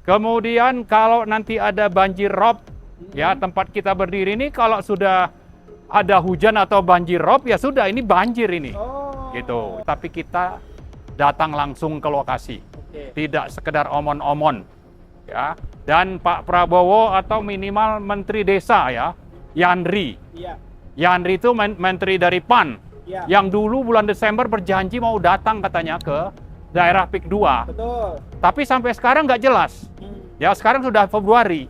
Kemudian kalau nanti ada banjir rob, ya tempat kita berdiri ini kalau sudah ada hujan atau banjir rob, ya sudah ini banjir ini. Gitu. Tapi kita datang langsung ke lokasi. Tidak sekedar omon-omon. Ya. Dan Pak Prabowo atau minimal Menteri Desa ya, Yandri. Yandri itu menteri dari PAN. Yang dulu bulan Desember berjanji mau datang katanya ke daerah PIK 2. Betul. Tapi sampai sekarang nggak jelas. Ya sekarang sudah Februari.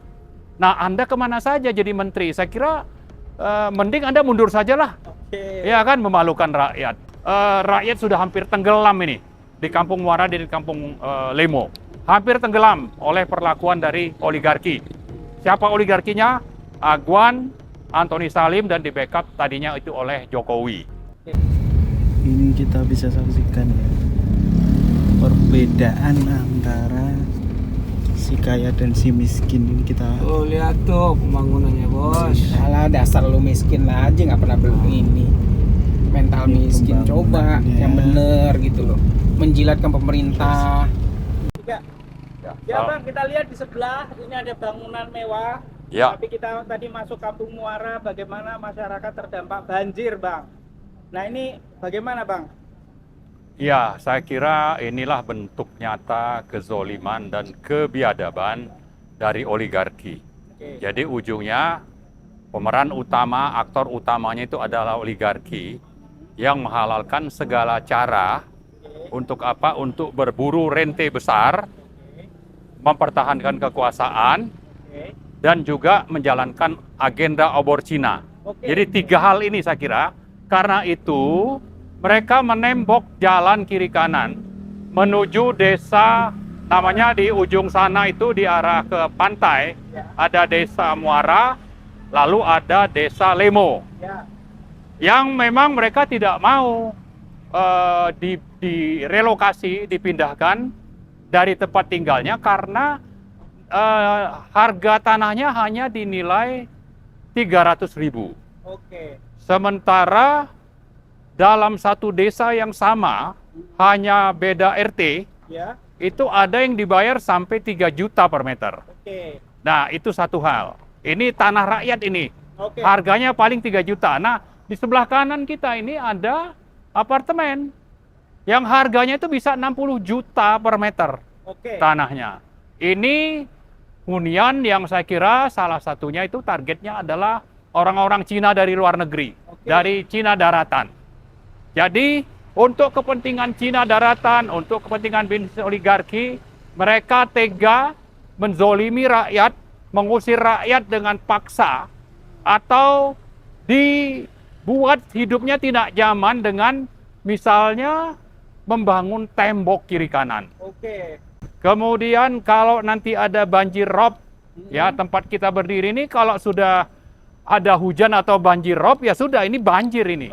Nah Anda kemana saja jadi menteri? Saya kira mending Anda mundur sajalah. Ya kan memalukan rakyat. Rakyat sudah hampir tenggelam ini di Kampung Muara dan di Kampung Lemo. Hampir tenggelam oleh perlakuan dari oligarki. Siapa oligarkinya? Agwan, Antoni Salim, dan di backup tadinya itu oleh Jokowi. Ini kita bisa saksikan ya, perbedaan antara si kaya dan si miskin. Ini kita Lihat tuh pembangunannya bos. Alah dasar lu miskin lah aja nggak pernah beli ini. Mental Ini miskin, coba pembangunannya. yang bener gitu loh. Menjilatkan pemerintah. Ya bang, kita lihat di sebelah ini ada bangunan mewah. Ya. Tapi kita tadi masuk Kampung Muara, bagaimana masyarakat terdampak banjir bang. Nah ini bagaimana bang? Ya, saya kira inilah bentuk nyata kezoliman dan kebiadaban dari oligarki. Jadi ujungnya pemeran utama, aktor utamanya itu adalah oligarki yang menghalalkan segala cara untuk apa? Untuk berburu rente besar, mempertahankan kekuasaan, dan juga menjalankan agenda obor Cina. Jadi tiga hal ini saya kira, karena itu mereka menembok jalan kiri kanan menuju desa, namanya di ujung sana itu di arah ke pantai, ada desa Muara, lalu ada desa Lemo. Yang memang mereka tidak mau direlokasi, dipindahkan dari tempat tinggalnya karena harga tanahnya hanya dinilai 300.000. Sementara dalam satu desa yang sama, hanya beda RT, itu ada yang dibayar sampai 3 juta per meter. Nah, itu satu hal. Ini tanah rakyat ini. Harganya paling 3 juta. Nah, di sebelah kanan kita ini ada apartemen yang harganya itu bisa 60 juta per meter tanahnya. Ini hunian yang saya kira salah satunya itu targetnya adalah orang-orang Cina dari luar negeri, dari Cina daratan. Jadi untuk kepentingan Cina daratan, untuk kepentingan bisnis oligarki, mereka tega menzolimi rakyat, mengusir rakyat dengan paksa, atau dibuat hidupnya tidak nyaman dengan misalnya membangun tembok kiri kanan. Kemudian kalau nanti ada banjir rob, ya tempat kita berdiri ini kalau sudah ada hujan atau banjir rob, ya sudah ini banjir ini.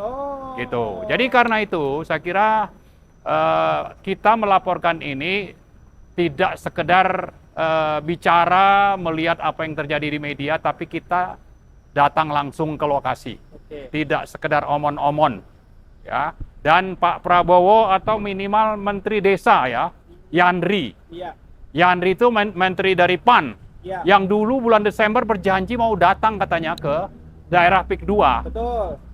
Gitu. Jadi karena itu saya kira kita melaporkan ini tidak sekedar bicara melihat apa yang terjadi di media, tapi kita datang langsung ke lokasi. Tidak sekedar omon-omon. Ya. Dan Pak Prabowo atau minimal Menteri Desa ya, Yandri. Yandri itu menteri dari PAN. Yang dulu bulan Desember berjanji mau datang katanya ke daerah PIK 2.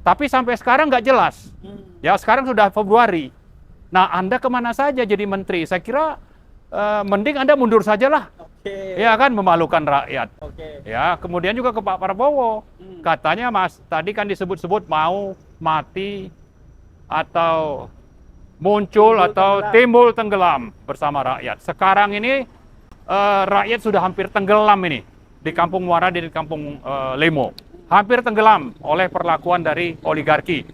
Tapi sampai sekarang nggak jelas. Ya sekarang sudah Februari. Nah Anda kemana saja jadi menteri? Saya kira mending Anda mundur sajalah. Ya kan memalukan rakyat. Ya kemudian juga ke Pak Prabowo. Katanya Mas tadi kan disebut-sebut mau mati atau muncul atau timbul tenggelam bersama rakyat. Sekarang ini rakyat sudah hampir tenggelam ini di Kampung Muara dan di Kampung Lemo. Hampir tenggelam oleh perlakuan dari oligarki.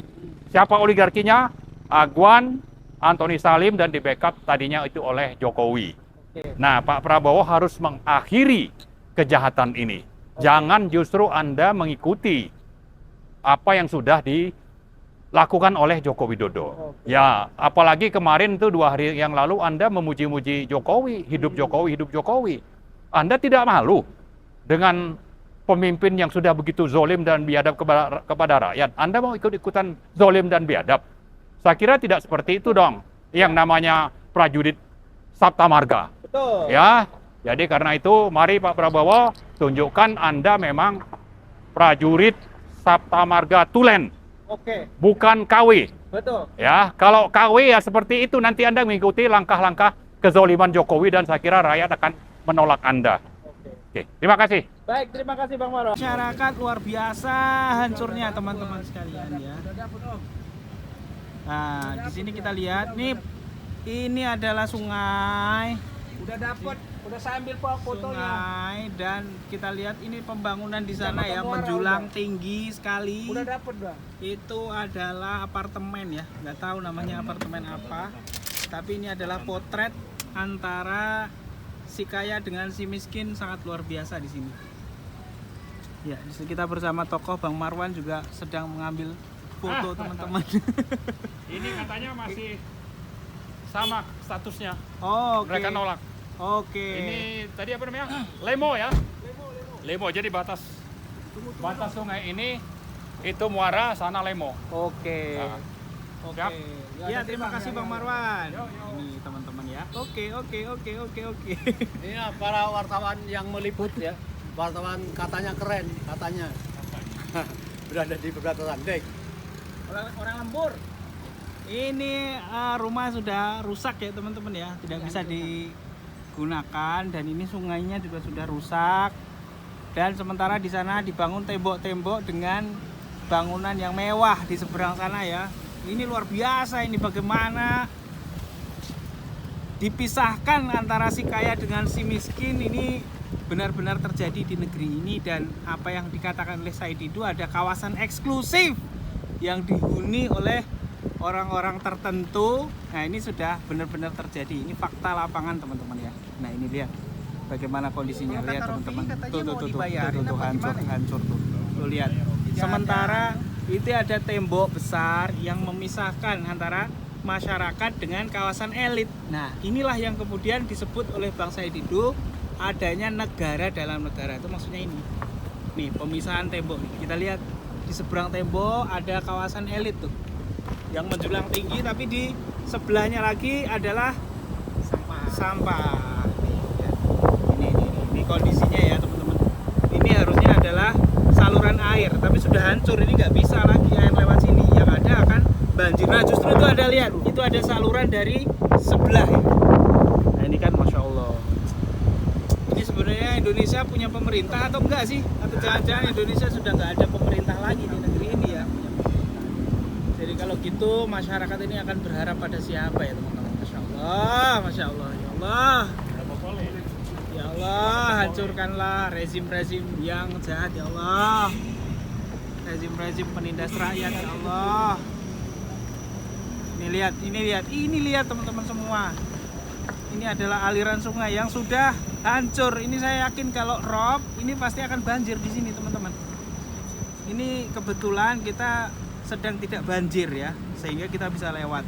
Siapa oligarkinya? Agwan, Antoni Salim, dan di backup tadinya itu oleh Jokowi. Nah, Pak Prabowo harus mengakhiri kejahatan ini. Jangan justru Anda mengikuti apa yang sudah dilakukan oleh Joko Widodo. Ya, apalagi kemarin tuh 2 hari yang lalu Anda memuji-muji Jokowi, hidup Jokowi, hidup Jokowi. Anda tidak malu dengan pemimpin yang sudah begitu zolim dan biadab kepada rakyat? Anda mau ikut-ikutan zolim dan biadab? Saya kira tidak seperti itu dong. Yang namanya prajurit Sabta Marga. Ya, Jadi karena itu, mari Pak Prabowo tunjukkan Anda memang prajurit Sapta Marga Tulen, Oke, bukan KW. betul. Ya, kalau KW ya seperti itu, nanti Anda mengikuti langkah-langkah kezoliman Jokowi dan saya kira rakyat akan menolak Anda. Oke, terima kasih. Baik, terima kasih Bang Marwan. Masyarakat luar biasa hancurnya teman-teman sekalian ya. Nah, di sini kita lihat nih, ini adalah sungai. Udah dapet, udah saya ambil fotonya. Sungai, dan kita lihat ini pembangunan di sana ya, menjulang tinggi sekali. Udah dapet Bang. Itu adalah apartemen ya, nggak tahu namanya apartemen apa, tapi ini adalah potret antara si kaya dengan si miskin, sangat luar biasa di sini. Ya, di sini kita bersama tokoh Bang Marwan juga sedang mengambil foto teman-teman. Ini katanya masih sama statusnya. Oh, oke. Mereka nolak. Oke. Ini tadi apa namanya? Lemo ya? Lemo. Jadi batas sungai ini itu muara, sana Lemo. Oke. Nah, Oke. siap. Ya, terima kasih Bang Marwan. Yo, yo. Ini teman-teman ya. Oke. Ini para wartawan yang meliput ya, wartawan katanya keren, katanya berada di perbatasan dek. Orang lembur. Ini rumah sudah rusak ya teman-teman ya, tidak bisa digunakan, dan ini sungainya juga sudah rusak. Dan sementara di sana dibangun tembok-tembok dengan bangunan yang mewah di seberang sana ya. Ini luar biasa, ini bagaimana dipisahkan antara si kaya dengan si miskin, ini benar-benar terjadi di negeri ini. Dan apa yang dikatakan oleh Said Didu, ada kawasan eksklusif yang dihuni oleh orang-orang tertentu. Nah, ini sudah benar-benar terjadi. Ini fakta lapangan teman-teman ya. Nah, ini lihat bagaimana kondisinya. Lihat teman-teman. Tuh, hancur tuh. Tuh lihat. Sementara itu ada tembok besar yang memisahkan antara masyarakat dengan kawasan elit. Nah, inilah yang kemudian disebut oleh Bang Said Didu adanya negara dalam negara. Itu maksudnya ini. Nih, pemisahan tembok. Kita lihat di seberang tembok ada kawasan elit tuh yang menjulang tinggi, tapi di sebelahnya lagi adalah sampah. Ini kondisinya ya teman-teman. Ini harusnya adalah saluran air, tapi sudah hancur. Ini nggak bisa lagi air lewat sini. Yang ada akan banjir. Nah, justru itu ada, lihat, itu ada saluran dari sebelah ya. Nah, ini kan masya Allah. Ini sebenarnya Indonesia punya pemerintah atau enggak sih? Atau jangan-jangan Indonesia sudah nggak ada pemerintah lagi di negeri ini ya? Jadi kalau gitu masyarakat ini akan berharap pada siapa ya teman-teman? Masya Allah, ya Allah. Ya Allah, hancurkanlah rezim-rezim yang jahat ya Allah. Rezim-rezim penindas rakyat ya Allah. Ini lihat teman-teman semua. Ini adalah aliran sungai yang sudah hancur. Ini saya yakin kalau rob ini pasti akan banjir di sini teman-teman. Ini kebetulan kita sedang tidak banjir ya, sehingga kita bisa lewat.